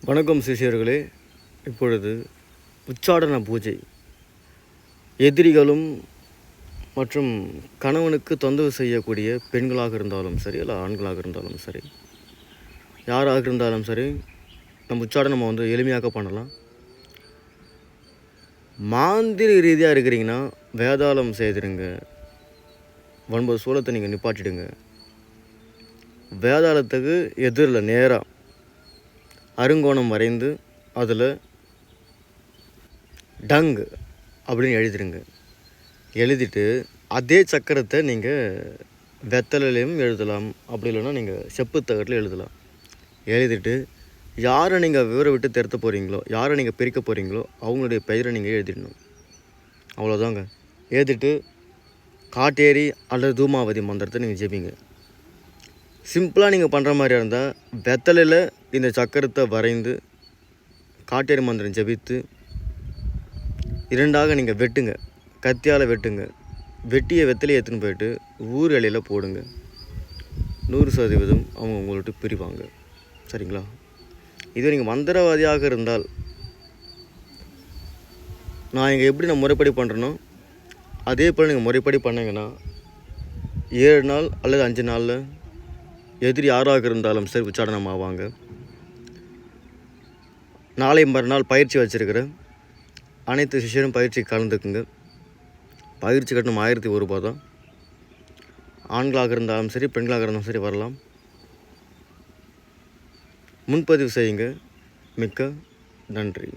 வணக்கம் சிஷியர்களே. இப்பொழுது உச்சாடன பூஜை. எதிரிகளும் மற்றும் கணவனுக்கு தொந்தரவு செய்யக்கூடிய பெண்களாக இருந்தாலும் சரி, இல்லை ஆண்களாக இருந்தாலும் சரி, யாராக இருந்தாலும் சரி, நம்ம உச்சாடனம் எளிமையாக பண்ணலாம். மாந்திரி ரீதியாக இருக்கிறீங்கன்னா வேதாளம் செய்திருங்க. 9 சூலத்தை நீங்கள் நிப்பாட்டிடுங்க. வேதாளத்துக்கு எதிரில் நேராக அருங்கோணம் வரைந்து அதில் டங் அப்படின்னு எழுதிடுங்க. எழுதிட்டு அதே சக்கரத்தை நீங்கள் வெத்தலையிலையும் எழுதலாம், அப்படி இல்லைன்னா நீங்கள் செப்பு தகட்டில் எழுதலாம். எழுதிட்டு யாரை நீங்கள் விவரம் விட்டு திறத்த போகிறீங்களோ, யாரை நீங்கள் பிரிக்க போகிறீங்களோ அவங்களுடைய பெயரை நீங்கள் எழுதிடணும். அவ்வளோதாங்க. எழுதிட்டு காட்டேரி அல்லது தூமாவதி மந்திரத்தை நீங்கள் ஜெபிங்க. சிம்பிளாக நீங்கள் பண்ணுற மாதிரி இருந்தால் வெத்தலையில் இந்த சக்கரத்தை வரைந்து காட்டேரி மந்திரம் ஜெபித்து 2ஆக நீங்கள் வெட்டுங்க. கத்தியால் வெட்டுங்க. வெட்டிய வெத்தலையை எடுத்துன்னு போயிட்டு ஊர் இலையில் போடுங்க. 100% அவங்க உங்கள்கிட்ட பிரிவாங்க. சரிங்களா? இது நீங்கள் மந்திரவாதியாக இருந்தால் நான் இங்கே எப்படி நான் முறைப்படி பண்ணுறேனோ அதே போல் நீங்கள் முறைப்படி பண்ணிங்கன்னா 7 நாள் அல்லது 5 நாளில் எதிரி யாராக இருந்தாலும் சரி உச்சாடனம் ஆவாங்க. நாளை மறுநாள் பயிற்சி வச்சுருக்கிறேன். அனைத்து சிஷியரும் பயிற்சி கலந்துக்குங்க. பயிற்சி கட்டணம் 1001 ரூபாய் தான். ஆண்களாக இருந்தாலும் சரி, பெண்களாக இருந்தாலும் சரி வரலாம். முன்பதிவு செய்யுங்க. மிக்க நன்றி.